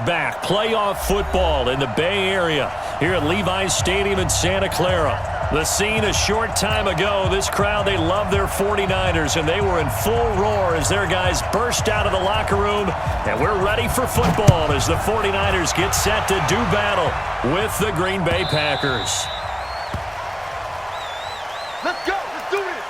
Back, playoff football in the Bay Area here at Levi's Stadium in Santa Clara. The scene a short time ago. This crowd, they love their 49ers, and they were in full roar as their guys burst out of the locker room. And we're ready for football as the 49ers get set to do battle with the Green Bay Packers. Let's go. Let's do this.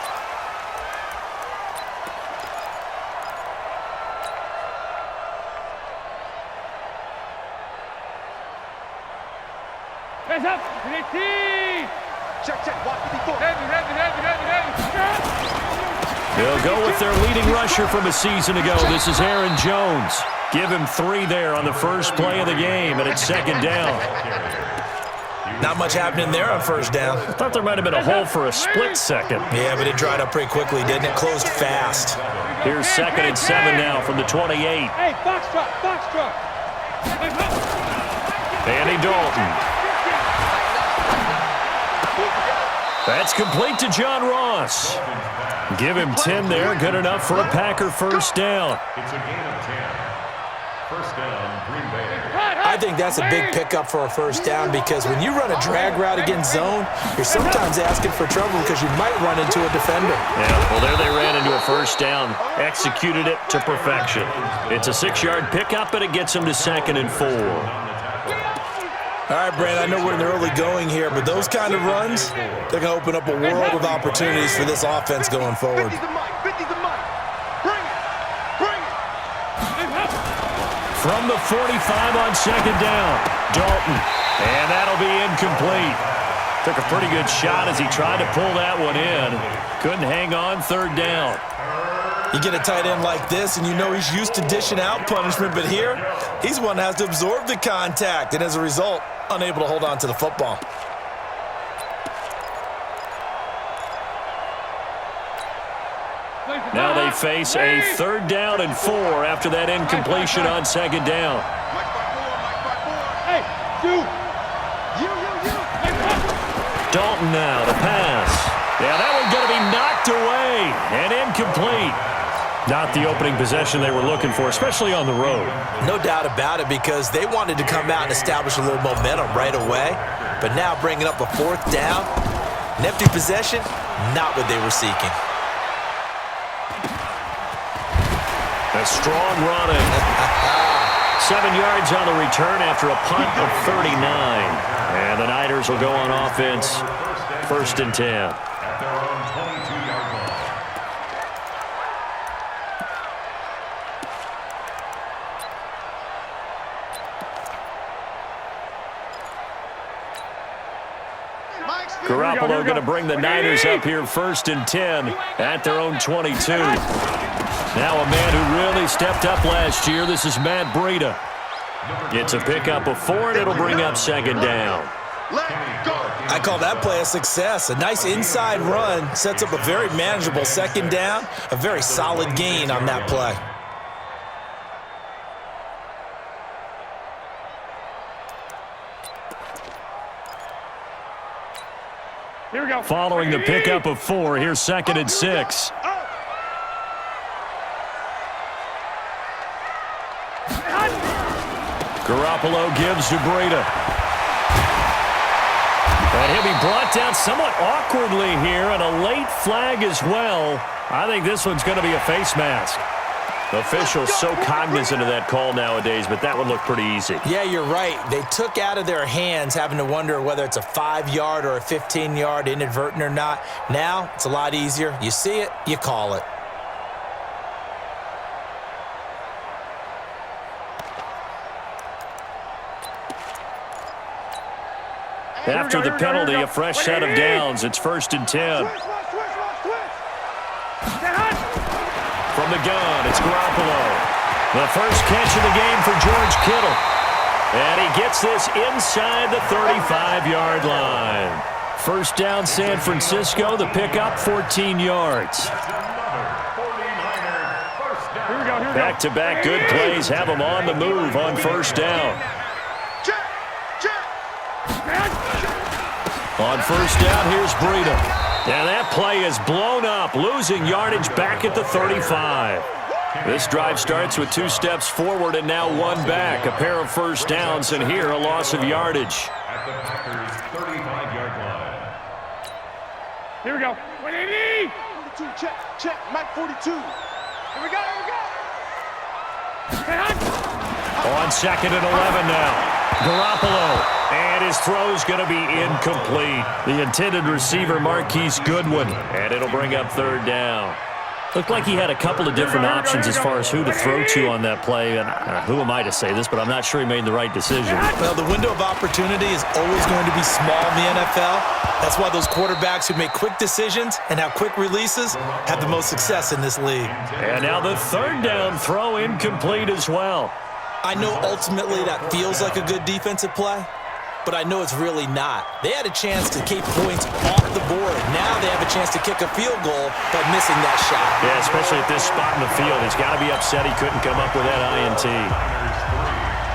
Hands up. Check. Watch the They'll go with their leading rusher from a season ago. This is Aaron Jones. Give him 3 there on the first play of the game, and it's second down. Not much happening there on first down. I thought there might have been a hole for a split second. Yeah, but it dried up pretty quickly, didn't it? Closed fast. Here's 2nd and 7 now from the 28. Hey, box truck. Andy Dalton. That's complete to John Ross. Give him 10 there. Good enough for a Packer first down. It's a gain of 10. First down, Green Bay. I think that's a big pickup for a first down because when you run a drag route against zone, you're sometimes asking for trouble because you might run into a defender. Yeah, well, there they ran into a first down. Executed it to perfection. It's a 6-yard pickup, and it gets them to 2nd and 4. All right, Brand, I know we're in the early going here, but those kind of runs, they're going to open up a world of opportunities for this offense going forward. 50's the mic. Bring it. From the 45 on 2nd down, Dalton. And that'll be incomplete. Took a pretty good shot as he tried to pull that one in. Couldn't hang on 3rd down. You get a tight end like this, and you know he's used to dishing out punishment, but here, he's one that has to absorb the contact, and as a result, unable to hold on to the football. Now they face a 3rd down and 4 after that incompletion on 2nd down. Hey, you. Dalton now to pass. Yeah, that one's going to be knocked away and incomplete. Not the opening possession they were looking for, especially on the road. No doubt about it, because they wanted to come out and establish a little momentum right away. But now bringing up a 4th down, an empty possession, not what they were seeking. A strong running. 7 yards on the return after a punt of 39. And the Niners will go on offense, 1st and 10. At their own 22-yard line. Garoppolo going to bring the Niners up here 1st and 10 at their own 22. Now a man who really stepped up last year. This is Matt Breida. It's a pickup of 4, and it'll bring up 2nd down. I call that play a success. A nice inside run sets up a very manageable 2nd down, a very solid gain on that play. Here we go. Following the pickup of 4, here's 2nd and 6. Garoppolo gives to Breida. And he'll be brought down somewhat awkwardly here, and a late flag as well. I think this one's going to be a face mask. Officials so cognizant of that call nowadays, but that would look pretty easy. Yeah, you're right. They took out of their hands having to wonder whether it's a 5-yard or a 15-yard inadvertent or not. Now, it's a lot easier. You see it, you call it. After the penalty, a fresh set of downs. It's 1st and 10. From the gun, it's Garoppolo. The first catch of the game for George Kittle. And he gets this inside the 35-yard line. First down, San Francisco. The pickup, 14 yards. Back-to-back good plays have them on the move on 1st down. On 1st down, here's Breida. And that play is blown up, losing yardage back at the 35. This drive starts with 2 steps forward and now 1 back. A pair of first downs, and here a loss of yardage. At the Packers' 35-yard line. Here we go. 180. 42, check, Mike 42. Here we go. On 2nd and 11 now. Garoppolo, and his throw's going to be incomplete. The intended receiver, Marquise Goodwin, and it'll bring up 3rd down. Looked like he had a couple of different options as far as who to throw to on that play, and who am I to say this, but I'm not sure he made the right decision. Well, the window of opportunity is always going to be small in the NFL. That's why those quarterbacks who make quick decisions and have quick releases have the most success in this league. And now the 3rd down throw incomplete as well. I know ultimately that feels like a good defensive play, but I know it's really not. They had a chance to keep points off the board. Now they have a chance to kick a field goal by missing that shot. Yeah, especially at this spot in the field. He's got to be upset he couldn't come up with that INT.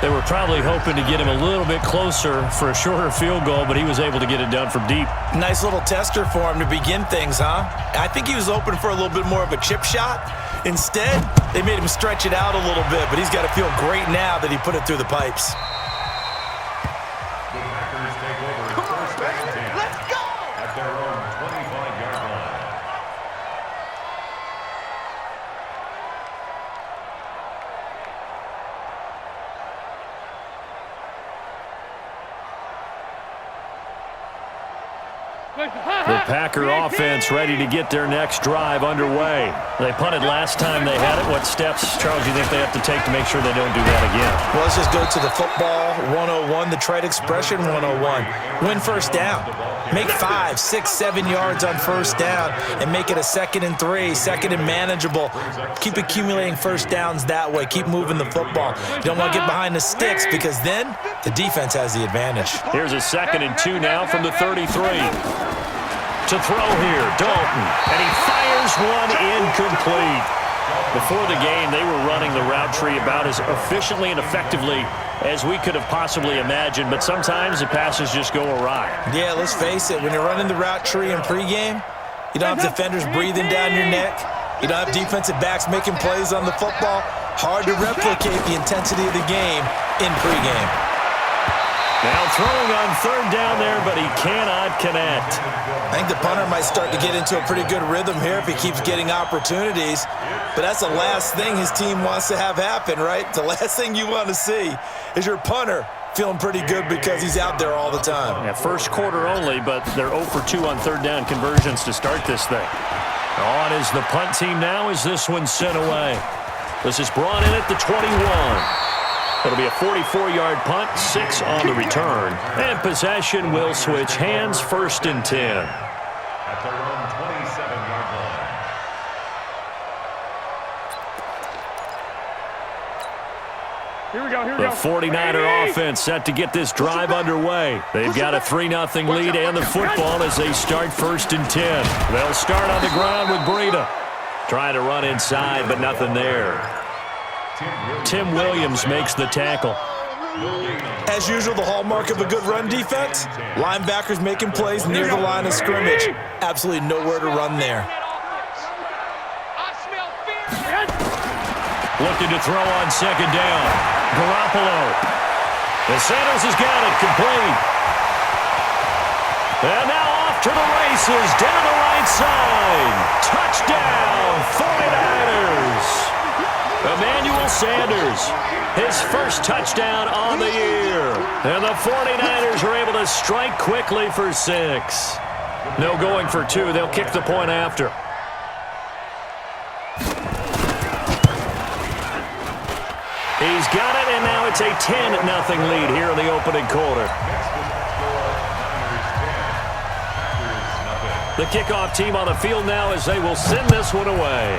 They were probably hoping to get him a little bit closer for a shorter field goal, but he was able to get it done from deep. Nice little tester for him to begin things, huh? I think he was hoping for a little bit more of a chip shot. Instead, they made him stretch it out a little bit, but he's got to feel great now that he put it through the pipes. The Packers take over first and 10. Let's go! At their own 25-yard line. The Packer offense ready to get their next drive underway. They punted last time they had it. What steps, Charles, do you think they have to take to make sure they don't do that again? Well, let's just go to the football 101, the trade expression 101. Win first down. Make 5, 6, 7 yards on first down and make it a 2nd and 3, 2nd and manageable. Keep accumulating first downs that way. Keep moving the football. You don't want to get behind the sticks because then the defense has the advantage. Here's a 2nd and 2 now from the 33. To throw here, Dalton, and he fires one incomplete. Before the game, they were running the route tree about as efficiently and effectively as we could have possibly imagined, but sometimes the passes just go awry. Yeah, let's face it, when you're running the route tree in pregame, you don't have defenders breathing down your neck. You don't have defensive backs making plays on the football. Hard to replicate the intensity of the game in pregame. Now throwing on 3rd down there, but he cannot connect. I think the punter might start to get into a pretty good rhythm here if he keeps getting opportunities. But that's the last thing his team wants to have happen, right? The last thing you want to see is your punter feeling pretty good because he's out there all the time. Yeah, first quarter only, but they're 0 for 2 on 3rd down conversions to start this thing. On is the punt team now as this one's sent away. This is brought in at the 21. It'll be a 44-yard punt, 6 on the return. And possession will switch hands, 1st and 10. At their own 27-yard line. Here we go. The 49er offense set to get this drive underway. They've got a 3-0 lead and the football as they start 1st and 10. They'll start on the ground with Breida. Trying to run inside, but nothing there. Tim Williams makes the tackle. As usual, the hallmark of a good run defense, linebackers making plays near the line of scrimmage. Absolutely nowhere to run there. Looking to throw on 2nd down. Garoppolo. And Sanders has got it complete. And now off to the races down the right side. Touchdown, 49ers. Emmanuel Sanders, his first touchdown on the year. And the 49ers are able to strike quickly for 6. No going for 2. They'll kick the point after. He's got it, and now it's a 10-0 lead here in the opening quarter. The kickoff team on the field now as they will send this one away.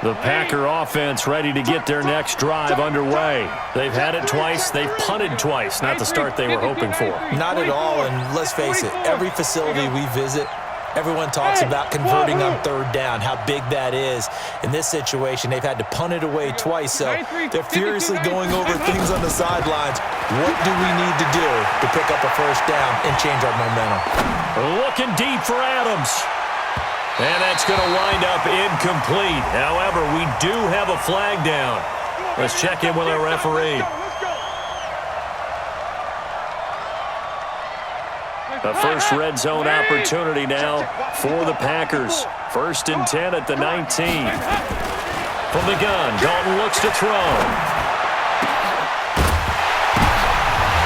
The Packer offense ready to get their next drive underway. They've had it twice. They've punted twice. Not the start they were hoping for. Not at all, and let's face it, every facility we visit, Everyone talks about converting on third down, how big that is. In this situation, they've had to punt it away twice, so they're furiously going over things on the sidelines. What do we need to do to pick up a first down and change our momentum? Looking deep for Adams. And that's going to wind up incomplete. However, we do have a flag down. Let's check in with our referee. A first red zone opportunity now for the Packers. 1st and 10 at the 19. From the gun, Dalton looks to throw.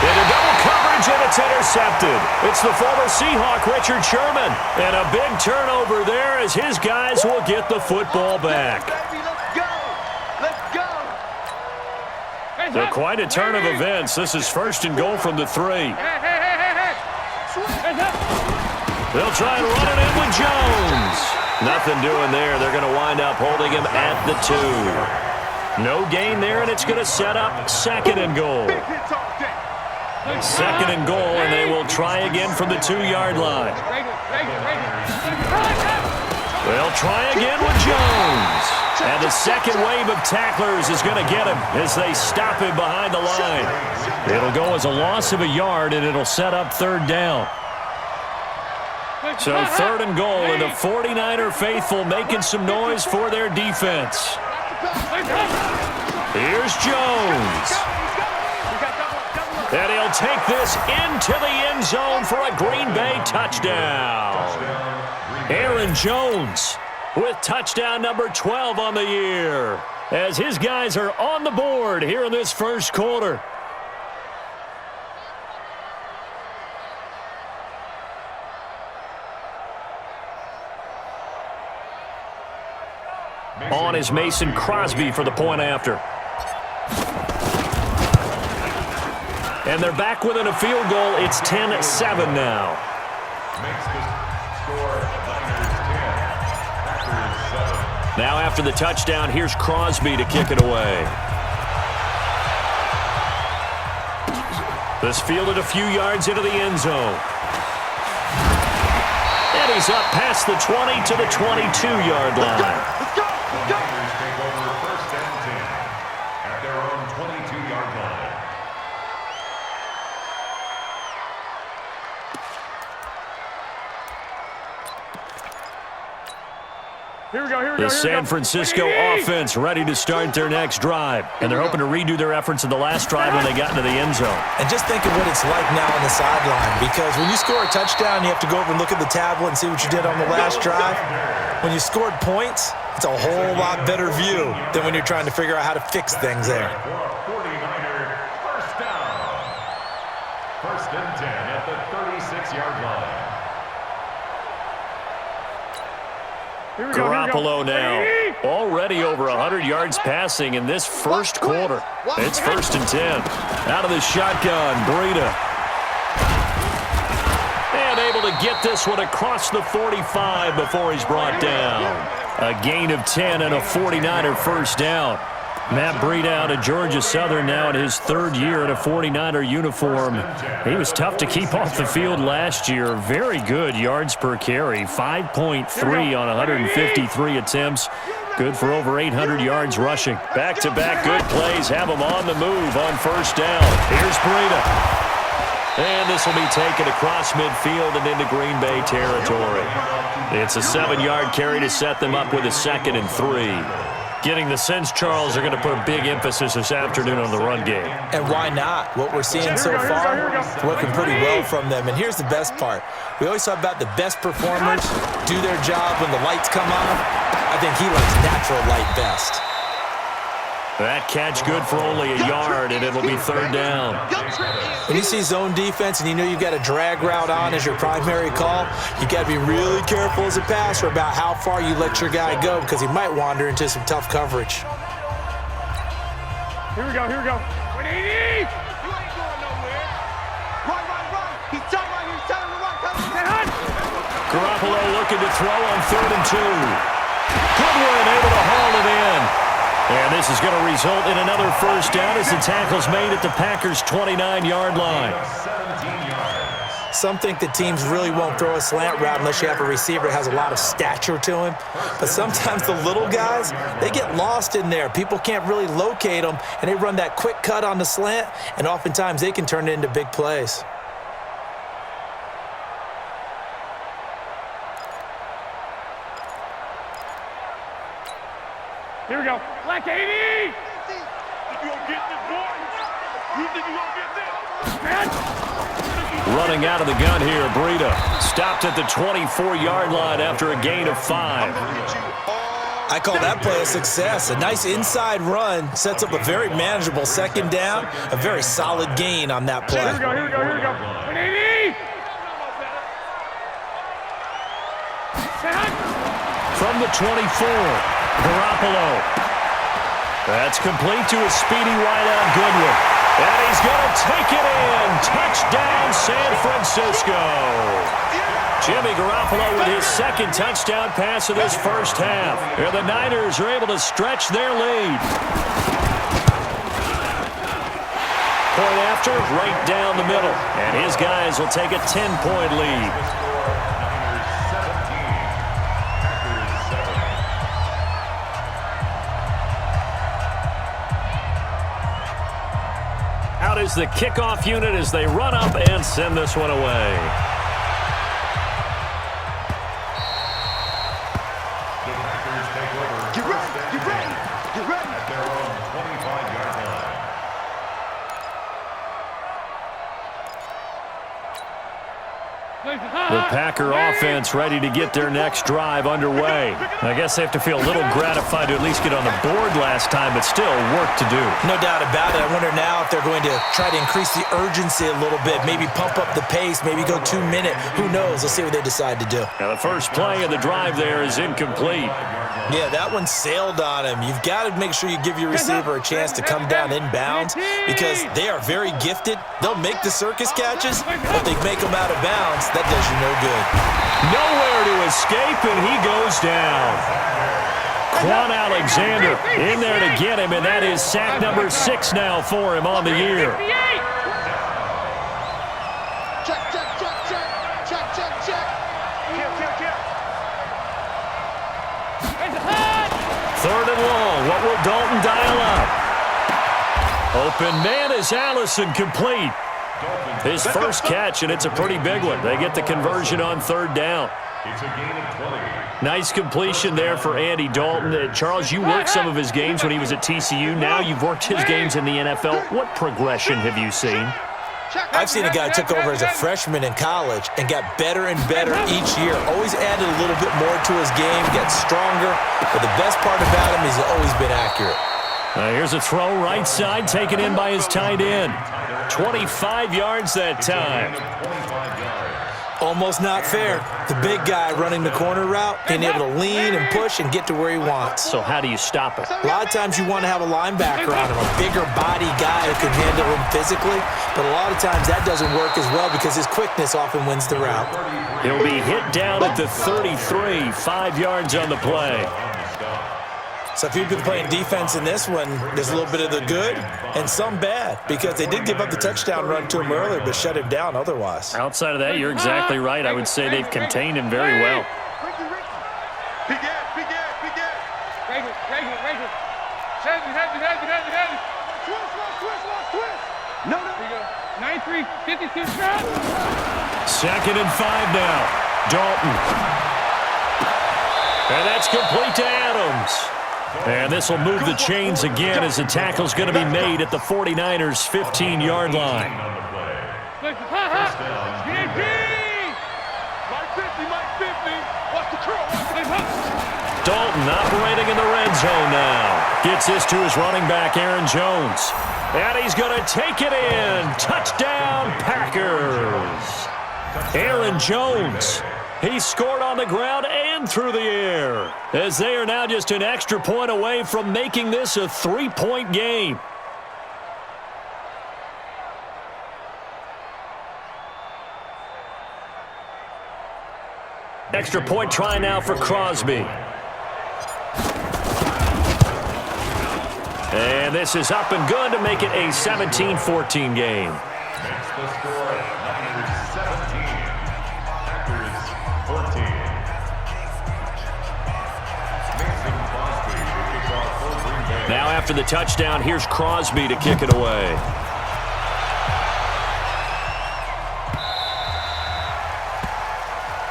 Into double coverage, and it's intercepted. It's the former Seahawk, Richard Sherman. And a big turnover there as his guys will get the football back. So quite a turn of events. This is 1st and goal from the 3. They'll try and run it in with Jones. Nothing doing there. They're going to wind up holding him at the 2. No gain there, and it's going to set up 2nd and goal. 2nd and goal, and they will try again from the 2-yard line. They'll try again with Jones. And the second wave of tacklers is going to get him as they stop him behind the line. It'll go as a loss of a yard, and it'll set up 3rd down. So 3rd and goal, and the 49er faithful making some noise for their defense. Here's Jones. And he'll take this into the end zone for a Green Bay touchdown. Aaron Jones with touchdown number 12 on the year, as his guys are on the board here in this first quarter. On is Mason Crosby for the point after. And they're back within a field goal. It's 10-7 now. Now after the touchdown, here's Crosby to kick it away. This fielded a few yards into the end zone. And he's up past the 20 to the 22-yard line. The San Francisco offense ready to start their next drive. And they're hoping to redo their efforts in the last drive when they got into the end zone. And just think of what it's like now on the sideline, because when you score a touchdown, you have to go over and look at the tablet and see what you did on the last drive. When you scored points, it's a whole lot better view than when you're trying to figure out how to fix things there. 1st down. 1st and 10 at the 36-yard line. Garoppolo now, already over 100 yards passing in this first quarter. It's 1st and 10. Out of the shotgun, Breida. And able to get this one across the 45 before he's brought down. A gain of 10 and a 49er first down. Matt Breida out of Georgia Southern now in his 3rd year in a 49er uniform. He was tough to keep off the field last year. Very good yards per carry, 5.3 on 153 attempts. Good for over 800 yards rushing. Back-to-back good plays have him on the move on 1st down. Here's Breida. And this will be taken across midfield and into Green Bay territory. It's a 7-yard carry to set them up with a 2nd and 3. Getting the sense, Charles, are going to put a big emphasis this afternoon on the run game. And why not? What we're seeing so far is working pretty well from them. And here's the best part. We always talk about the best performers do their job when the lights come on. I think he likes natural light best. That catch good for only a yard, and it'll be 3rd down. When you see zone defense and you know you've got a drag route on as your primary call, you got to be really careful as a passer about how far you let your guy go, because he might wander into some tough coverage. Here we go. 180! You ain't going nowhere. Run. He's telling him to run. Garoppolo looking to throw on 3rd and 2. Goodwin able to haul it in. And this is going to result in another first down as the tackle's made at the Packers' 29-yard line. Some think that teams really won't throw a slant route unless you have a receiver that has a lot of stature to him. But sometimes the little guys, they get lost in there. People can't really locate them, and they run that quick cut on the slant, and oftentimes they can turn it into big plays. Here we go. Black 80! You gonna get this, boy? You think you gonna get this? Running out of the gun here, Breida. Stopped at the 24-yard line after a gain of 5. I call that play a success. A nice inside run sets up a very manageable second down, a very solid gain on that play. Here we go, here we go, here we go. 180! From the 24, Garoppolo. That's complete to a speedy wideout Goodwin. And he's going to take it in. Touchdown, San Francisco. Jimmy Garoppolo with his second touchdown pass of this first half. And the Niners are able to stretch their lead. Point after, right down the middle. And his guys will take a 10-point lead. Out is the kickoff unit as they run up and send this one away. Get ready, get ready, get ready. At their own 25-yard line. The Packer offense ready to get their next drive underway. I guess they have to feel a little gratified to at least get on the board last time, but still work to do. No doubt about it. I wonder now if they're going to try to increase the urgency a little bit, maybe pump up the pace, maybe go 2-minute. Who knows? Let's see what they decide to do. Now the first play of the drive there is incomplete. Yeah, that one sailed on him. You've got to make sure you give your receiver a chance to come down inbounds because they are very gifted. They'll make the circus catches, but they make them out of bounds. That does you no good. Nowhere to escape, and he goes down. Quan Alexander in there to get him, and that is sack number 6 now for him on the year. Check, check, check, check, check, check, check. Kill, kill, kill. Third and long. What will Dalton dial up? Open man is Allison, complete. His first catch, and it's a pretty big one. They get the conversion on third down. It's a gain of 20. Nice completion there for Andy Dalton. Charles, you worked some of his games when he was at TCU. Now you've worked his games in the NFL. What progression have you seen? I've seen a guy took over as a freshman in college and got better and better each year. Always added a little bit more to his game, got stronger. But the best part about him is he's always been accurate. Here's a throw right side, taken in by his tight end. 25 yards that time. Almost not fair. The big guy running the corner route, being able to lean and push and get to where he wants. So how do you stop it? A lot of times you want to have a linebacker on him, a bigger body guy who can handle him physically, but a lot of times that doesn't work as well because his quickness often wins the route. He'll be hit down at the 33, 5 yards on the play. So if you've been playing defense in this one, there's a little bit of the good and some bad because they did give up the touchdown run to him earlier but shut him down otherwise. Outside of that, you're exactly right. I would say they've contained him very well. Ricky, Ricky. Big ass, big ass, big ass. Regular. Heavy. Twist. No. Here you go. 93, 52 shot. 2nd and 5 now. Dalton. And that's complete to Adams. And this will move the chains again as the tackle's going to be made at the 49ers' 15-yard line. Mike 50. Watch the curl. Dalton operating in the red zone now. Gets this to his running back, Aaron Jones. And he's going to take it in. Touchdown, Packers. Aaron Jones. He scored on the ground and through the air, as they are now just an extra point away from making this a 3-point game. Extra point try now for Crosby. And this is up and good to make it a 17-14 game. Makes the score Niners 17. after the touchdown. Here's Crosby to kick it away.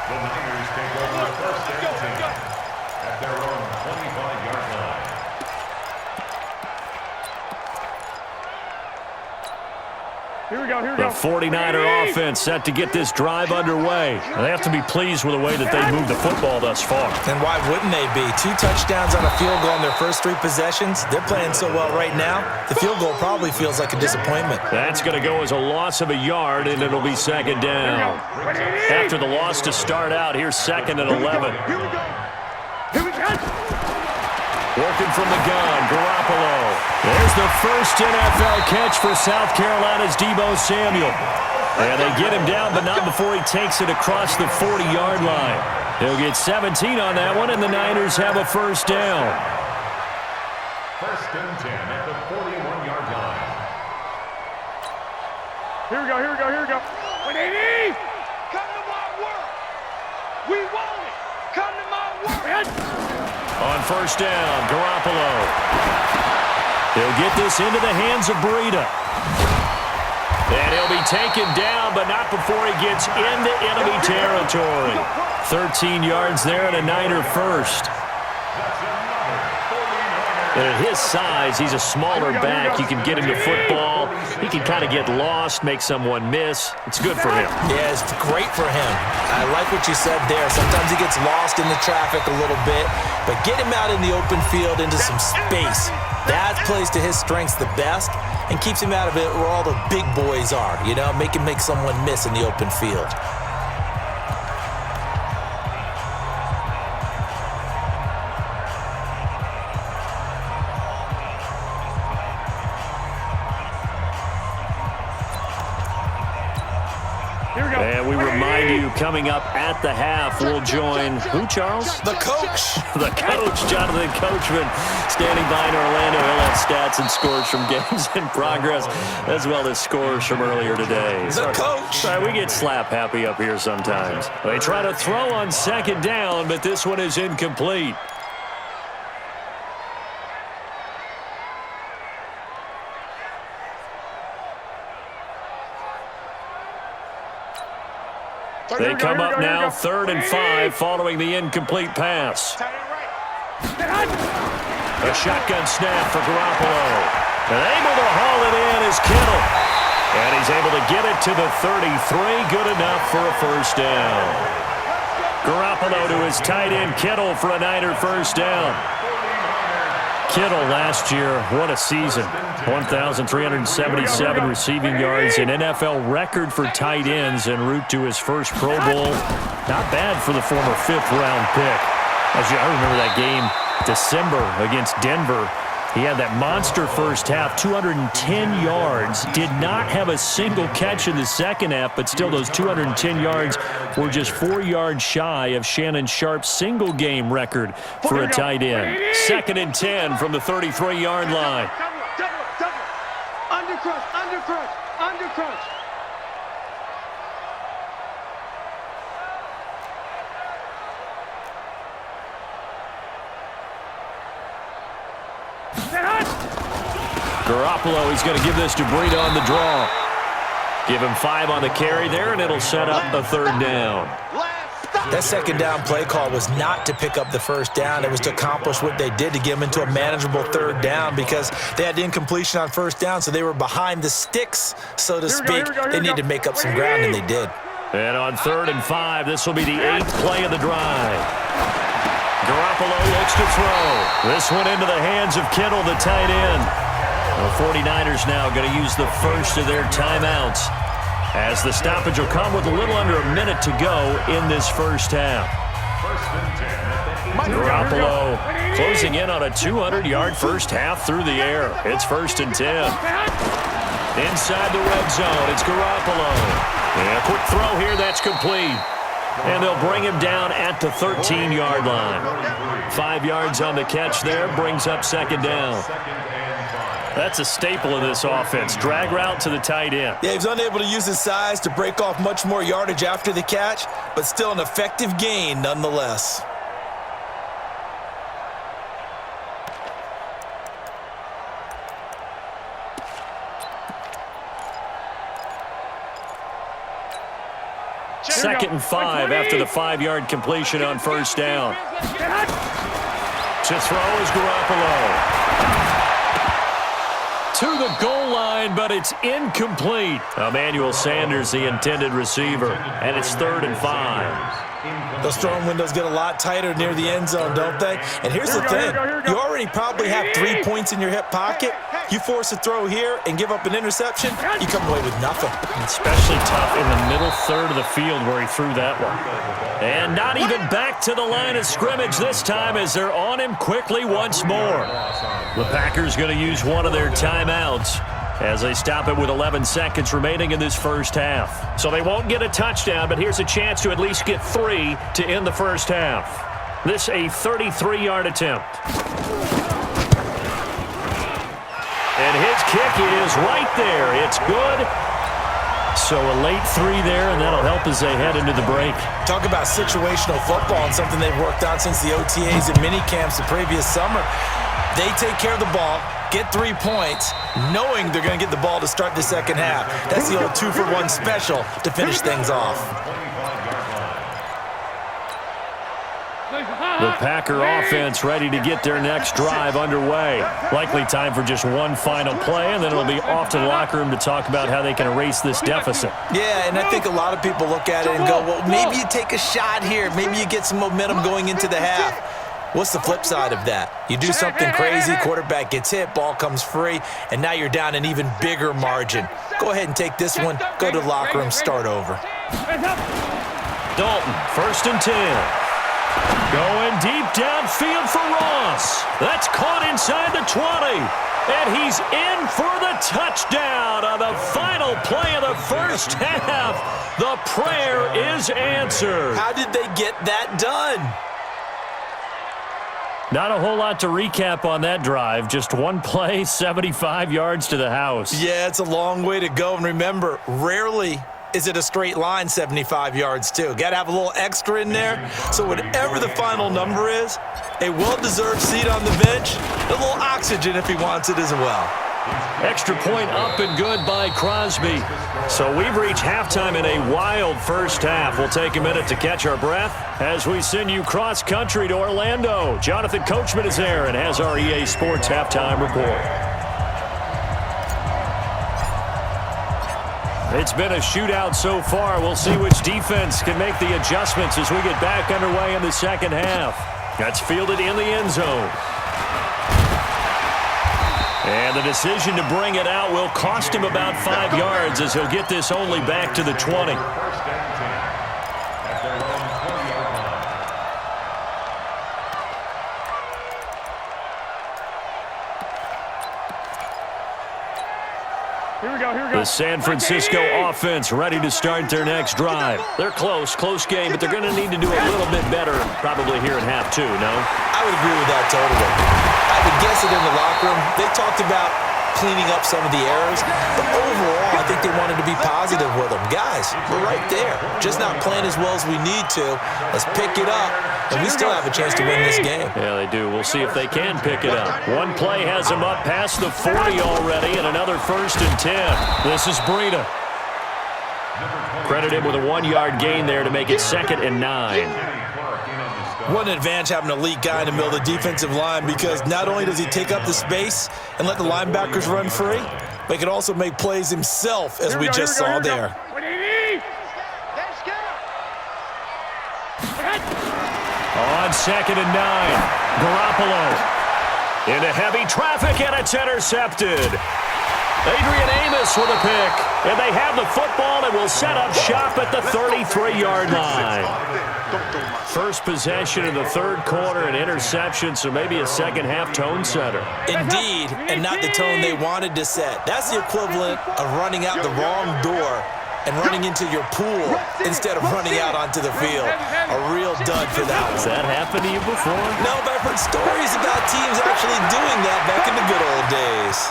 The Niners take over first and 10 at their own 25-yard line. Here we go, here we The go. 49er offense set to get this drive underway. They have to be pleased with the way that they moved the football thus far. And why wouldn't they be? 2 touchdowns on a field goal in their first 3 possessions. They're playing so well right now, the field goal probably feels like a disappointment. That's going to go as a loss of a yard, and it'll be second down. After the loss to start out, here's second and 11. Here we go. Here we go. Working from the gun, Garoppolo. There's the first NFL catch for South Carolina's Deebo Samuel. And they get him down, but not before he takes it across the 40-yard line. He'll get 17 on that one, and the Niners have a first down. First and 10 at the 41-yard line. Here we go, here we go, here we go. 180! Come to my work. We want it. Come to my work. On first down, Garoppolo. He'll get this into the hands of Breida. And he'll be taken down, but not before he gets into enemy territory. 13 yards there and a Niner first. And at his size, he's a smaller back. You can get him to football. He can kind of get lost, make someone miss. It's good for him. Yeah, it's great for him. I like what you said there. Sometimes he gets lost in the traffic a little bit, but get him out in the open field into some space. That plays to his strengths the best and keeps him out of it where all the big boys are, you know, make him make someone miss in the open field. And we remind you, coming up at the half, we'll join who, Charles? The coach. The coach, Jonathan Coachman, standing by in Orlando. He'll have stats and scores from games in progress, as well as scores from earlier today. The coach. Sorry, we get slap happy up here sometimes. They try to throw on second down, but this one is incomplete. They come up now, 3rd and 5, following the incomplete pass. A shotgun snap for Garoppolo. And able to haul it in is Kittle. And he's able to get it to the 33. Good enough for a first down. Garoppolo to his tight end, Kittle, for a Niner first down. Kittle last year, what a season. 1,377 receiving yards, an NFL record for tight ends en route to his first Pro Bowl. Not bad for the former 5th-round pick. I remember that game, December, against Denver. He had that monster first half, 210 yards. Did not have a single catch in the second half, but still those 210 yards were just 4 yards shy of Shannon Sharp's single-game record for a tight end. 2nd and 10 from the 33-yard line. Double. Under crunch. Garoppolo, he's going to give this to Breida on the draw. Give him 5 on the carry there, and it'll set up a 3rd down. That second down play call was not to pick up the first down. It was to accomplish what they did, to get them into a manageable 3rd down, because they had incompletion on first down, so they were behind the sticks, so to speak. They needed to make up some ground, and they did. And on 3rd and 5, this will be the 8th play of the drive. Garoppolo looks to throw. This one into the hands of Kittle, the tight end. The 49ers now going to use the first of their timeouts, as the stoppage will come with a little under a minute to go in this first half. Garoppolo closing in on a 200-yard first half through the air. It's 1st and 10. Inside the red zone, it's Garoppolo. And a quick throw here, that's complete. And they'll bring him down at the 13-yard line. 5 yards on the catch there, brings up 2nd down. That's a staple of this offense. Drag route to the tight end. Yeah, he was unable to use his size to break off much more yardage after the catch, but still an effective gain nonetheless. 2nd and 5 after the 5-yard completion on first down. To throw is Garoppolo. To the goal line, but it's incomplete. Emmanuel Sanders, the intended receiver, and it's 3rd and 5. Those throwing windows get a lot tighter near the end zone, don't they? And here's the thing. You already probably have 3 points in your hip pocket. You force a throw here and give up an interception, you come away with nothing. Especially tough in the middle third of the field where he threw that one. And not even back to the line of scrimmage this time as they're on him quickly once more. The Packers going to use one of their timeouts as they stop it with 11 seconds remaining in this first half. So they won't get a touchdown, but here's a chance to at least get 3 to end the first half. This a 33-yard attempt. And his kick is right there. It's good. So a late 3 there, and that'll help as they head into the break. Talk about situational football and something they've worked on since the OTAs and mini camps the previous summer. They take care of the ball, get 3 points, knowing they're going to get the ball to start the second half. That's the old 2-for-1 special to finish things off. The Packer offense ready to get their next drive underway. Likely time for just one final play, and then it'll be off to the locker room to talk about how they can erase this deficit. Yeah, and I think a lot of people look at it and go, well, maybe you take a shot here. Maybe you get some momentum going into the half. What's the flip side of that? You do something crazy, quarterback gets hit, ball comes free, and now you're down an even bigger margin. Go ahead and take this one, go to the locker room, start over. Dalton, 1st and 10. Going deep downfield for Ross. That's caught inside the 20. And he's in for the touchdown on the final play of the first half. The prayer is answered. How did they get that done? Not a whole lot to recap on that drive. Just one play, 75 yards to the house. Yeah, it's a long way to go. And remember, rarely is it a straight line 75 yards, too. Got to have a little extra in there. So whatever the final number is, a well-deserved seat on the bench, a little oxygen if he wants it as well. Extra point up and good by Crosby. So we've reached halftime in a wild first half. We'll take a minute to catch our breath as we send you cross-country to Orlando. Jonathan Coachman is there and has our EA Sports halftime report. It's been a shootout so far. We'll see which defense can make the adjustments as we get back underway in the second half. That's fielded in the end zone. And the decision to bring it out will cost him about 5 yards as he'll get this only back to the 20. Here we go. The San Francisco offense ready to start their next drive. They're close game, but they're going to need to do a little bit better probably here in half 2, no? I would agree with that totally. I would guess it in the locker room. They talked about cleaning up some of the errors, but overall, I think they wanted to be positive with them. Guys, we're right there. Just not playing as well as we need to. Let's pick it up, and we still have a chance to win this game. Yeah, they do. We'll see if they can pick it up. One play has them up past the 40 already, and another 1st and 10. This is Breida. Credit him with a 1-yard gain there to make it 2nd and 9. What an advantage having an elite guy in the middle of the defensive line, because not only does he take up the space and let the linebackers run free, but he can also make plays himself, as we just saw there. On 2nd and 9, Garoppolo into heavy traffic, and it's intercepted. Adrian Amos with a pick, and they have the football and will set up shop at the 33-yard line. First possession in the third quarter, an interception, so maybe a second-half tone setter. Indeed, and not the tone they wanted to set. That's the equivalent of running out the wrong door and running into your pool instead of running out onto the field. A real dud for that one. Has that happened to you before? No, but I've heard stories about teams actually doing that back in the good old days.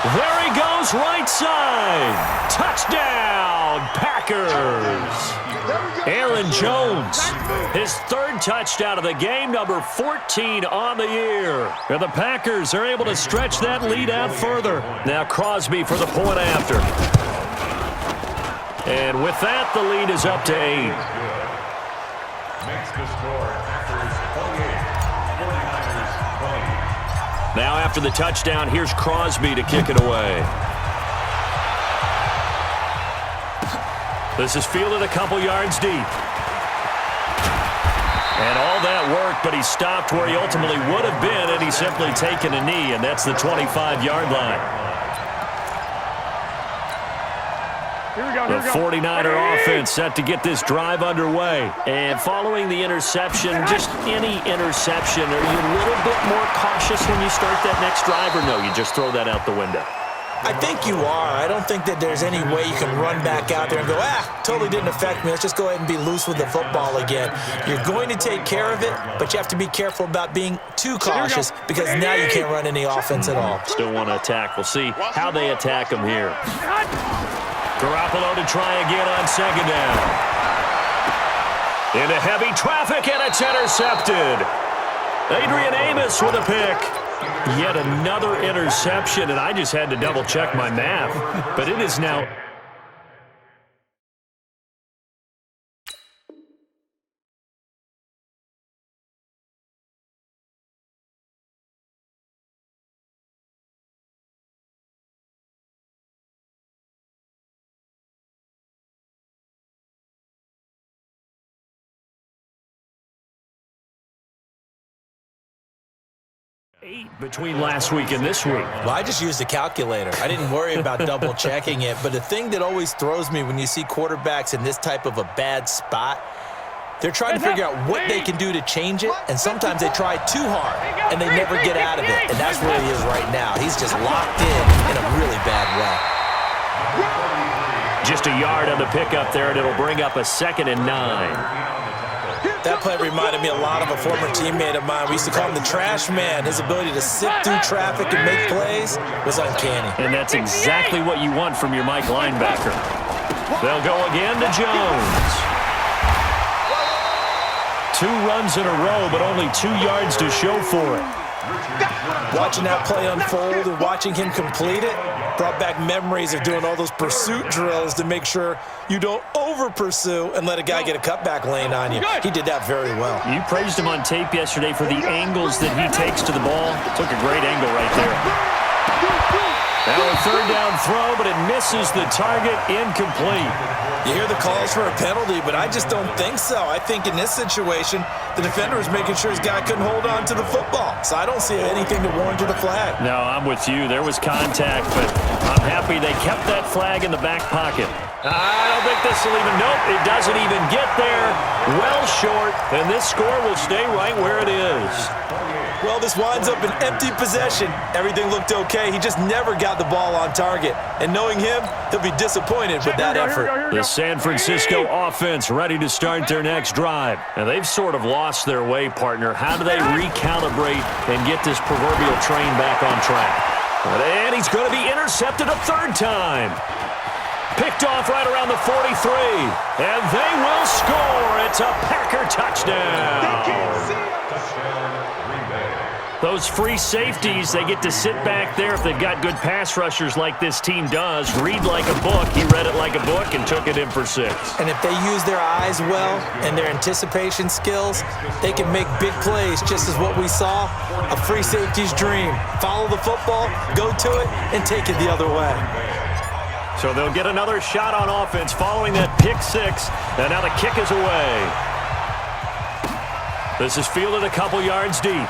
There he goes, right side. Touchdown, Packers. Aaron Jones, his 3rd touchdown of the game, number 14 on the year. And the Packers are able to stretch that lead out further. Now Crosby for the point after. And with that, the lead is up to 8. Makes the score Packers 28, 49ers 20. Now after the touchdown, here's Crosby to kick it away. This is fielded a couple yards deep. And all that worked, but he stopped where he ultimately would have been, and he's simply taken a knee, and that's the 25-yard line. The 49er offense set to get this drive underway. And following the interception, just any interception, are you a little bit more cautious when you start that next drive, or no, you just throw that out the window? I think you are. I don't think that there's any way you can run back out there and go, totally didn't affect me. Let's just go ahead and be loose with the football again. You're going to take care of it, but you have to be careful about being too cautious because now you can't run any offense at all. Still want to attack. We'll see how they attack him here. Garoppolo to try again on second down. Into heavy traffic, and it's intercepted. Adrian Amos with a pick. Yet another interception, and I just had to double-check my math. But it is now... between last week and this week. Well, I just used a calculator. I didn't worry about double-checking it. But the thing that always throws me when you see quarterbacks in this type of a bad spot, they're trying to figure out what they can do to change it, and sometimes they try too hard, and they never get out of it. And that's where he is right now. He's just locked in a really bad way. Just a yard on the pickup there, and it'll bring up a 2nd and 9. That play reminded me a lot of a former teammate of mine. We used to call him the trash man. His ability to sit through traffic and make plays was uncanny. And that's exactly what you want from your Mike linebacker. They'll go again to Jones. 2 runs in a row, but only 2 yards to show for it. Watching that play unfold and watching him complete it brought back memories of doing all those pursuit drills to make sure you don't over-pursue and let a guy get a cutback lane on you. He did that very well. You praised him on tape yesterday for the angles that he takes to the ball. Took a great angle right there. Now a 3rd down throw, but it misses the target, incomplete. You hear the calls for a penalty, but I just don't think so. I think in this situation, the defender was making sure his guy couldn't hold on to the football. So I don't see anything to warrant a flag. No, I'm with you. There was contact, but I'm happy they kept that flag in the back pocket. I don't think this will even, nope, it doesn't even get there. Well short, and this score will stay right where it is. Well, this winds up an empty possession. Everything looked okay. He just never got the ball on target. And knowing him, he'll be disappointed with that effort. The San Francisco offense ready to start their next drive. And they've sort of lost their way, partner. How do they recalibrate and get this proverbial train back on track? And he's going to be intercepted a 3rd time. Picked off right around the 43. And they will score. It's a Packer touchdown. Those free safeties, they get to sit back there if they've got good pass rushers like this team does. Read like a book. He read it like a book and took it in for 6. And if they use their eyes well and their anticipation skills, they can make big plays, just as what we saw, a free safety's dream. Follow the football, go to it, and take it the other way. So they'll get another shot on offense following that pick 6, and now the kick is away. This is fielded a couple yards deep.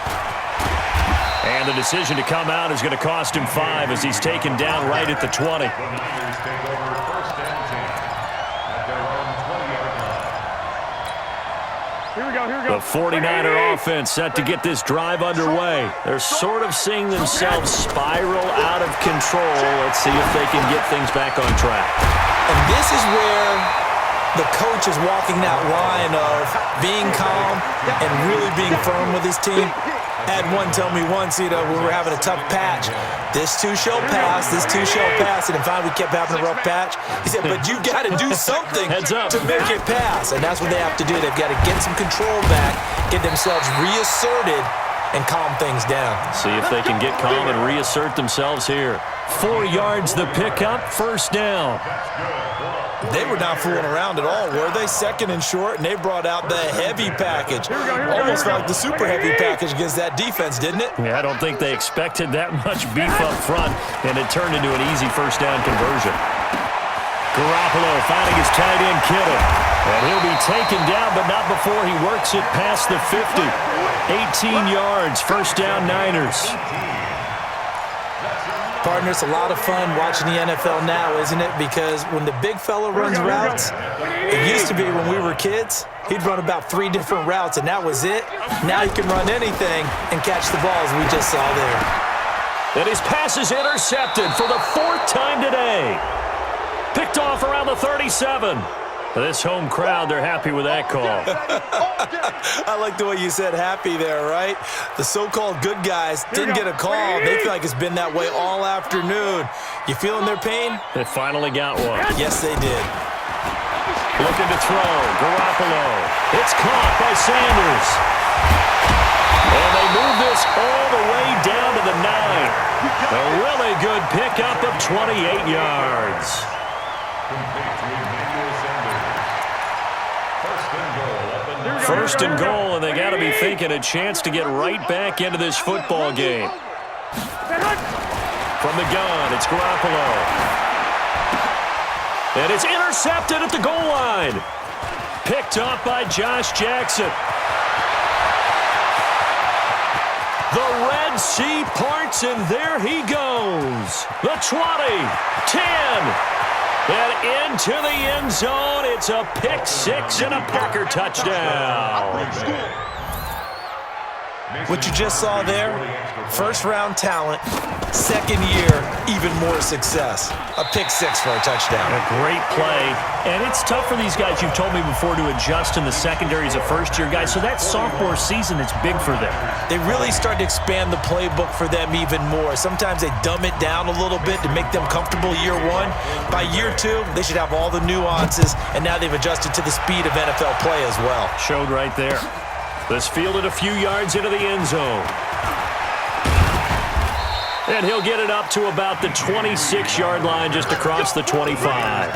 And the decision to come out is going to cost him 5 as he's taken down right at the 20. The 49er offense set to get this drive underway. They're sort of seeing themselves spiral out of control. Let's see if they can get things back on track. And this is where the coach is walking that line of being calm and really being firm with his team. Had one tell me once, when we were having a tough patch, this too shall pass, this too shall pass, and finally we kept having a rough patch. He said, but you got to do something to make it pass, and that's what they have to do. They've got to get some control back, get themselves reasserted, and calm things down. See if they can get calm and reassert themselves here. 4 yards the pickup, first down. They were not fooling around at all, were they? Second and short, and they brought out the heavy package. Almost felt like the super heavy package against that defense, didn't it? Yeah, I don't think they expected that much beef up front, and it turned into an easy first down conversion. Garoppolo finding his tight end Kittle. And he'll be taken down, but not before he works it past the 50. 18 yards, first down Niners. Partner, it's a lot of fun watching the NFL now, isn't it? Because when the big fella runs routes, it used to be when we were kids, he'd run about 3 different routes, and that was it. Now he can run anything and catch the ball, as we just saw there. And his pass is intercepted for the 4th time today. Picked off around the 37. This home crowd, they're happy with that call. I like the way you said happy there, right? The so-called good guys didn't get a call. They feel like it's been that way all afternoon. You feeling their pain? They finally got one. Yes, they did. Looking to throw. Garoppolo. It's caught by Sanders. And they move this all the way down to the 9. A really good pickup of 28 yards. First and goal, and they got to be thinking a chance to get right back into this football game. From the gun, it's Garoppolo. And it's intercepted at the goal line. Picked up by Josh Jackson. The Red Sea parts, and there he goes. The 20, 10. And into the end zone, it's a pick six and a Packer touchdown. What you just saw there, first-round talent, second year, even more success. A pick six for a touchdown. A great play. And it's tough for these guys, you've told me before, to adjust in the secondary as a first-year guy. So that sophomore season is big for them. They really start to expand the playbook for them even more. Sometimes they dumb it down a little bit to make them comfortable year one. By year two, they should have all the nuances, and now they've adjusted to the speed of NFL play as well. Showed right there. This fielded a few yards into the end zone. And he'll get it up to about the 26-yard line, just across the 25.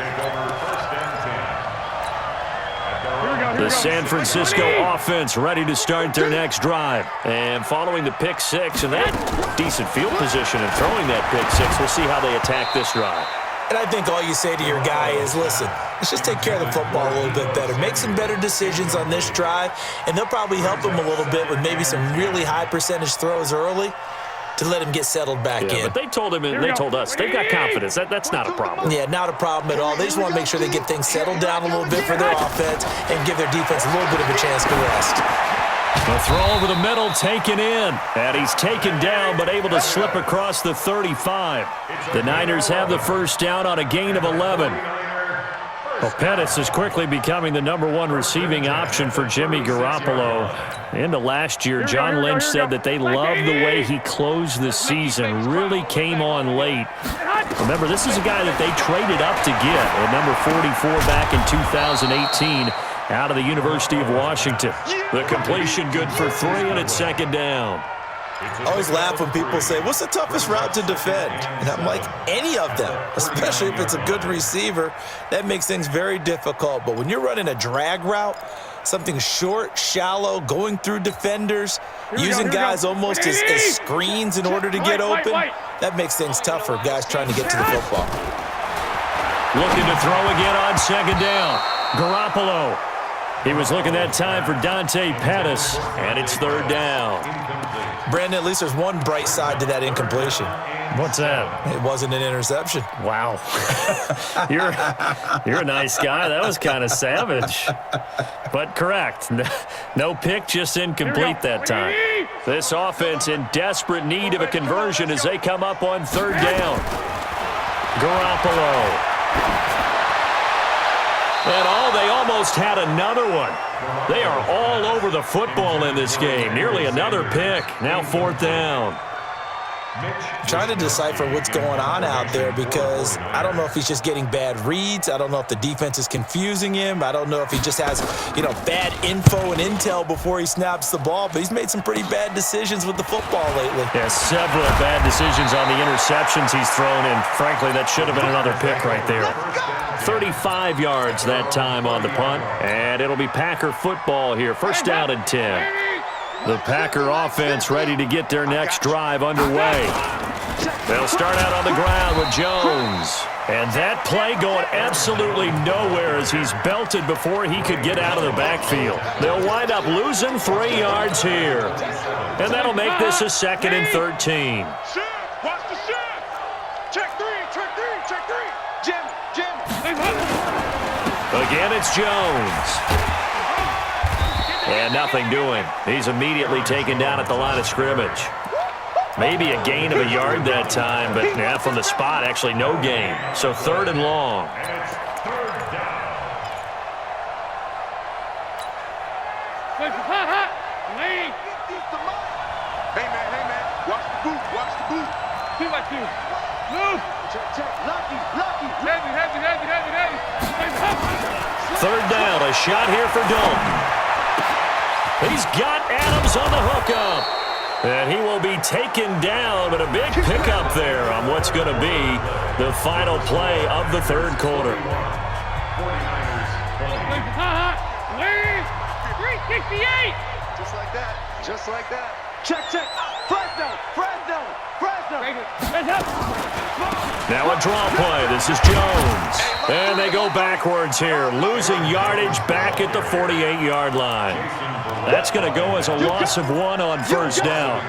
The San Francisco offense ready to start their next drive. And following the pick six and that decent field position and throwing that pick six, we'll see how they attack this drive. And I think all you say to your guy is, listen, let's just take care of the football a little bit better. Make some better decisions on this drive, and they'll probably help him a little bit with maybe some really high percentage throws early to let him get settled back in. But they told him and they told us they've got confidence. That's not a problem. Yeah, not a problem at all. They just want to make sure they get things settled down a little bit for their offense and give their defense a little bit of a chance to rest. The throw over the middle taken in. And he's taken down but able to slip across the 35. The Niners have the first down on a gain of 11. Well, Pettis is quickly becoming the #1 receiving option for Jimmy Garoppolo. Into last year, John Lynch said that they loved the way he closed the season, really came on late. Remember, this is a guy that they traded up to get at number 44 back in 2018 out of the University of Washington. The completion good for 3, and it's second down. I always laugh when people say, what's the toughest route to defend? And I'm like, any of them, especially if it's a good receiver. That makes things very difficult. But when you're running a drag route, something short, shallow, going through defenders, using guys almost as screens in order to get open, that makes things tough for guys trying to get to the football. Looking to throw again on second down. Garoppolo. He was looking that time for Dante Pettis, and it's third down. Brandon, at least there's one bright side to that incompletion. What's that? It wasn't an interception. Wow. You're a nice guy. That was kind of savage. But correct. No pick, just incomplete that time. This offense in desperate need of a conversion as they come up on third down. Garoppolo. And they almost had another one. They are all over the football in this game. Nearly another pick. Now fourth down. Trying to decipher what's going on out there because I don't know if he's just getting bad reads. I don't know if the defense is confusing him. I don't know if he just has, bad info and intel before he snaps the ball. But he's made some pretty bad decisions with the football lately. Yeah, several bad decisions on the interceptions he's thrown, and frankly, that should have been another pick right there. 35 yards that time on the punt, and it'll be Packer football here. First down and 10. The Packer offense ready to get their next drive underway. They'll start out on the ground with Jones. And that play going absolutely nowhere as he's belted before he could get out of the backfield. They'll wind up losing 3 yards here. And that'll make this a 2nd and 13. Watch the shot. Check three. Jim. Again, it's Jones. And nothing doing. He's immediately taken down at the line of scrimmage. Maybe a gain of a yard that time, but from the spot, actually no gain. So 3rd and long. Hey, man. Watch the boot. Move. Check. Lucky. Heavy. 3rd down, a shot here for Dalton. He's got Adams on the hookup. And he will be taken down, but a big pickup there on what's going to be the final play of the 3rd quarter. 368. Just like that. Check. Fresno. Now a draw play. This is Jones. And they go backwards here, losing yardage back at the 48-yard line. That's going to go as a loss of 1 on 1st down.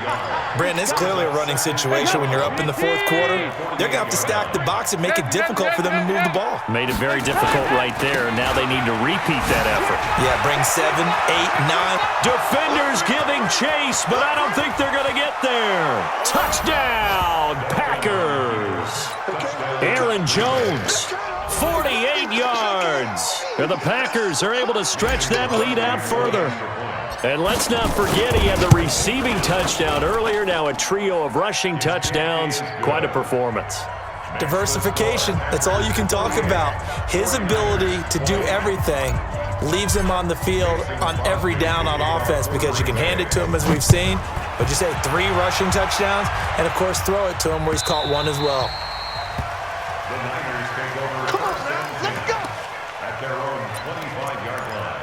Brandon, it's clearly a running situation when you're up in the 4th quarter. They're going to have to stack the box and make it difficult for them to move the ball. Made it very difficult right there. Now they need to repeat that effort. Yeah, bring 7, 8, 9. Defenders giving chase, but I don't think they're going to get there. Touchdown, Packers. Aaron Jones, 48 yards. And the Packers are able to stretch that lead out further. And let's not forget he had the receiving touchdown earlier. Now a trio of rushing touchdowns. Quite a performance. Diversification, that's all you can talk about. His ability to do everything leaves him on the field on every down on offense because you can hand it to him as we've seen. But you say 3 rushing touchdowns and, of course, throw it to him where he's caught 1 as well. The Niners take over. Come on, man. Let's go. At their own 25-yard line.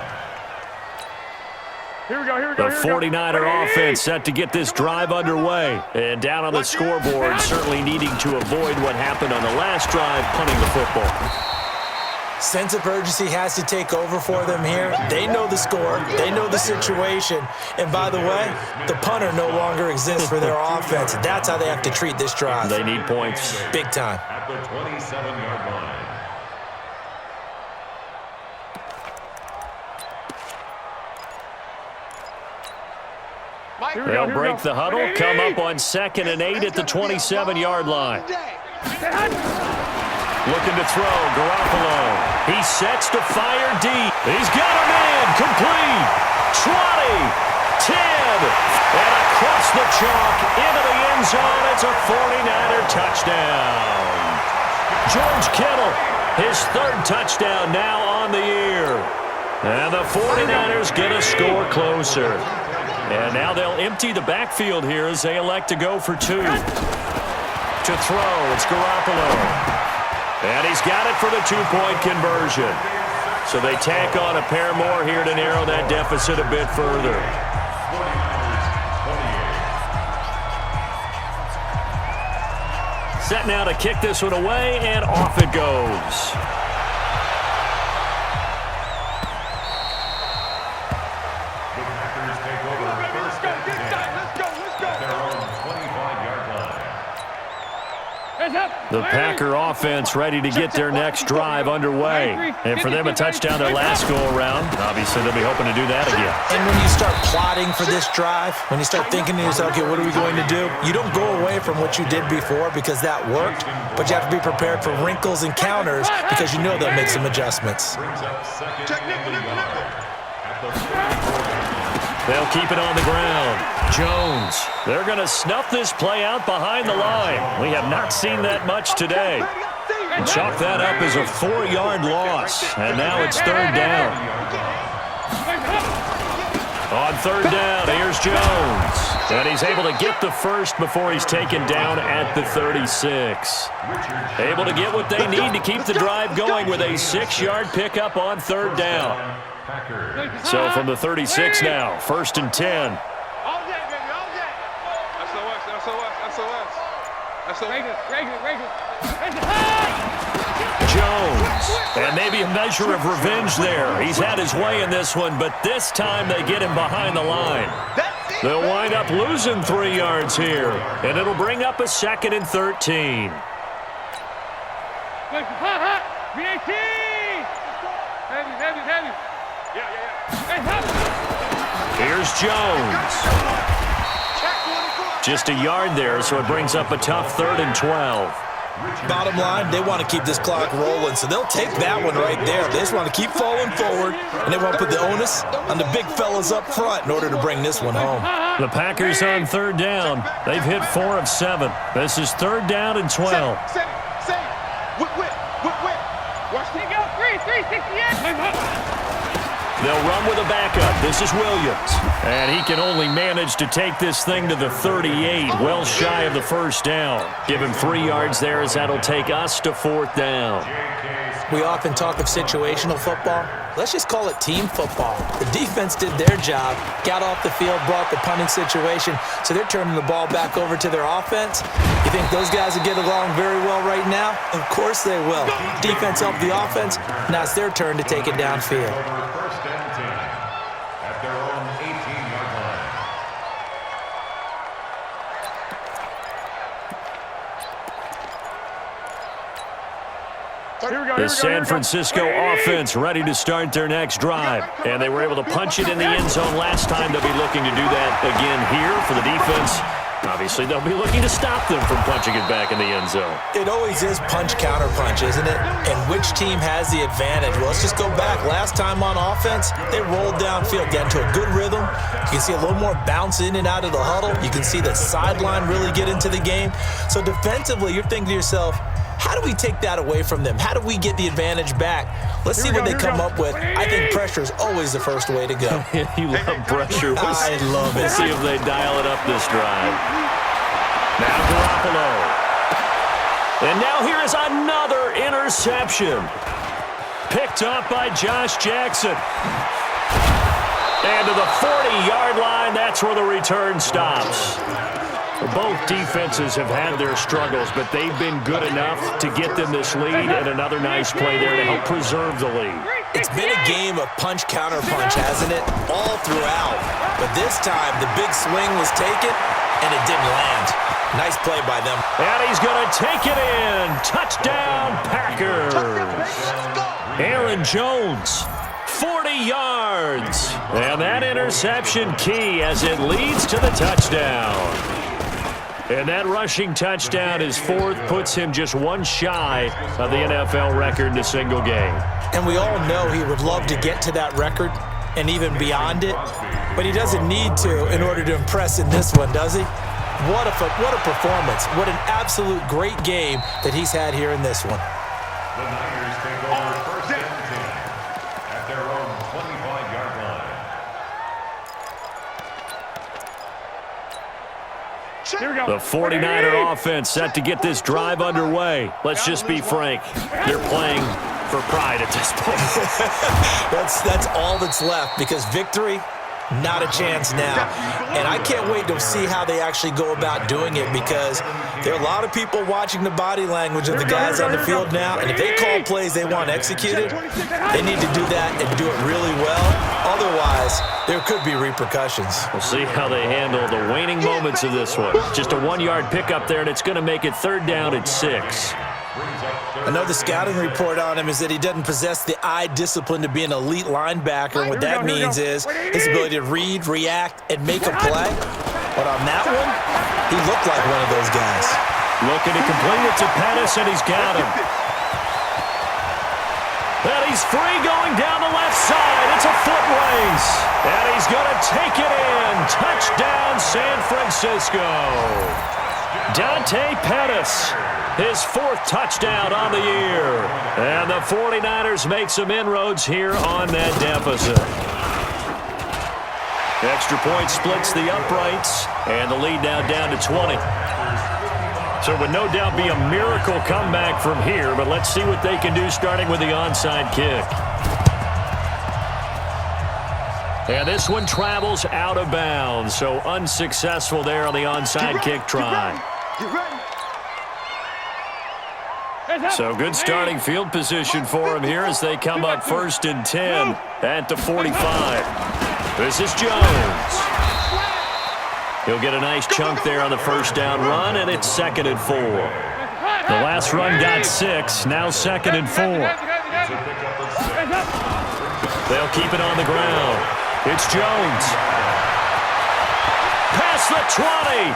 Here we go. The 49er offense set to get this drive underway. And down on the scoreboard, certainly needing to avoid what happened on the last drive, punting the football. Sense of urgency has to take over for them here. They know the score. They know the situation. And by the way, the punter no longer exists for their offense. That's how they have to treat this drive. They need points. Big time. At the 27-yard line. They'll break the huddle, come up on 2nd and 8 at the 27-yard line. Looking to throw, Garoppolo. He sets to fire deep. He's got a man, complete. 20, 10, and across the chalk into the end zone. It's a 49er touchdown. George Kittle, his 3rd touchdown now on the year. And the 49ers get a score closer. And now they'll empty the backfield here as they elect to go for 2. To throw, it's Garoppolo. And he's got it for the 2-point conversion. So they tack on a pair more here to narrow that deficit a bit further. Set now to kick this one away, and off it goes. The Packer offense ready to get their next drive underway. And for them, a touchdown their last go-around. Obviously, they'll be hoping to do that again. And when you start plotting for this drive, when you start thinking to yourself, okay, what are we going to do? You don't go away from what you did before because that worked, but you have to be prepared for wrinkles and counters because you know they'll make some adjustments. They'll keep it on the ground. Jones. They're going to snuff this play out behind the line. We have not seen that much today. Chalk that up as a 4-yard loss. And now it's third down. On third down, here's Jones. And he's able to get the first before he's taken down at the 36. Able to get what they need to keep the drive going with a 6-yard pickup on third down. So from the 36 now, first and 10. All day, baby, all day. Jones. And maybe a measure of revenge there. He's had his way in this one, but this time they get him behind the line. They'll wind up losing 3 yards here, and it'll bring up a second and 13. Here's Jones. Just a yard there, so it brings up a tough third and 12. Bottom line, they want to keep this clock rolling, so they'll take that one right there. They just want to keep falling forward, and they want to put the onus on the big fellas up front in order to bring this one home. The Packers on third down. They've hit 4 of 7. This is third down and 12. They'll run with a backup. This is Williams. And he can only manage to take this thing to the 38, well shy of the first down. Give him 3 yards there as that'll take us to fourth down. We often talk of situational football. Let's just call it team football. The defense did their job, got off the field, brought the punting situation, so they're turning the ball back over to their offense. You think those guys will get along very well right now? Of course they will. Defense helped the offense. Now it's their turn to take it downfield. First and 10 at their own 18-yard line. The San Francisco offense ready to start their next drive. And they were able to punch it in the end zone last time. They'll be looking to do that again here for the defense. Obviously, they'll be looking to stop them from punching it back in the end zone. It always is punch-counter-punch, isn't it? And which team has the advantage? Well, let's just go back. Last time on offense, they rolled downfield, got into a good rhythm. You can see a little more bounce in and out of the huddle. You can see the sideline really get into the game. So defensively, you're thinking to yourself, how do we take that away from them? How do we get the advantage back? Let's see what they come up with. I think pressure is always the first way to go. You love pressure. I love it. Let's see if they dial it up this drive. Now Garoppolo. And now here is another interception. Picked up by Josh Jackson. And to the 40-yard line, that's where the return stops. Both defenses have had their struggles, but they've been good enough to get them this lead, and another nice play there to help preserve the lead. It's been a game of punch-counter-punch, hasn't it? All throughout. But this time, the big swing was taken, and it didn't land. Nice play by them. And he's going to take it in. Touchdown, Packers. Aaron Jones, 40 yards. And that interception key as it leads to the touchdown. And that rushing touchdown is fourth, puts him just one shy of the NFL record in a single game. And we all know he would love to get to that record and even beyond it, but he doesn't need to in order to impress in this one, does he? What a performance. What an absolute great game that he's had here in this one. The Niners take over first and 10 at their own 25-yard line. The 49er offense set to get this drive underway. Let's just be frank. They're playing for pride at this point. That's all that's left, because victory, not a chance now. And I can't wait to see how they actually go about doing it, because there are a lot of people watching the body language of the guys on the field now, and if they call plays they want executed, they need to do that and do it really well. Otherwise, there could be repercussions. We'll see how they handle the waning moments of this one. Just a 1-yard pickup there, and it's going to make it third down at 6. Another scouting report on him is that he doesn't possess the eye discipline to be an elite linebacker. And what that means is his ability to read, react, and make a play. But on that one, he looked like one of those guys. Looking to complete it to Pettis, and he's got him. And he's free going down the left side. It's a foot race. And he's going to take it in. Touchdown, San Francisco. Dante Pettis, his 4th touchdown on the year. And the 49ers make some inroads here on that deficit. Extra point splits the uprights, and the lead now down to 20. So it would no doubt be a miracle comeback from here, but let's see what they can do starting with the onside kick. And this one travels out of bounds, so unsuccessful there on the onside kick try. So good starting field position for him here as they come up 1st and 10 at the 45. This is Jones. He'll get a nice chunk there on the 1st down run, and it's 2nd and 4. The last run got 6, now 2nd and 4. They'll keep it on the ground. It's Jones. Past the 20.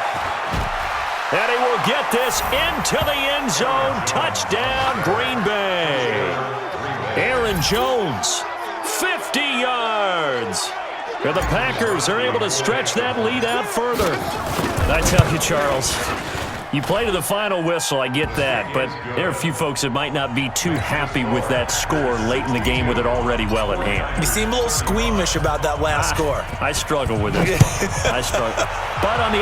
And he will get this into the end zone. Touchdown, Green Bay. Aaron Jones, 50 yards. And the Packers are able to stretch that lead out further. I tell you, Charles, you play to the final whistle, I get that, but there are a few folks that might not be too happy with that score late in the game with it already well at hand. You seem a little squeamish about that last score. I struggle with it. I struggle. But on the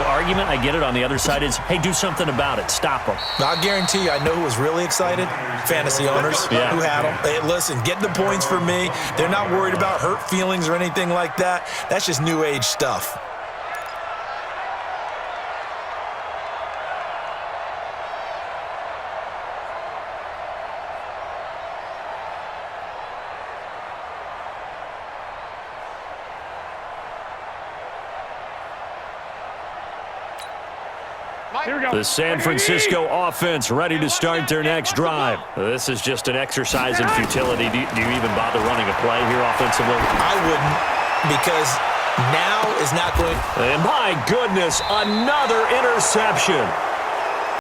argument, I get it, on the other side is, hey, do something about it. Stop them. I'll guarantee you, I know who was really excited. Fantasy owners who had them. Hey, listen, get the points for me. They're not worried about hurt feelings or anything like that. That's just new age stuff. The San Francisco offense ready to start their next drive. This is just an exercise in futility. Do you even bother running a play here offensively? I wouldn't, because now is not going. And my goodness, another interception.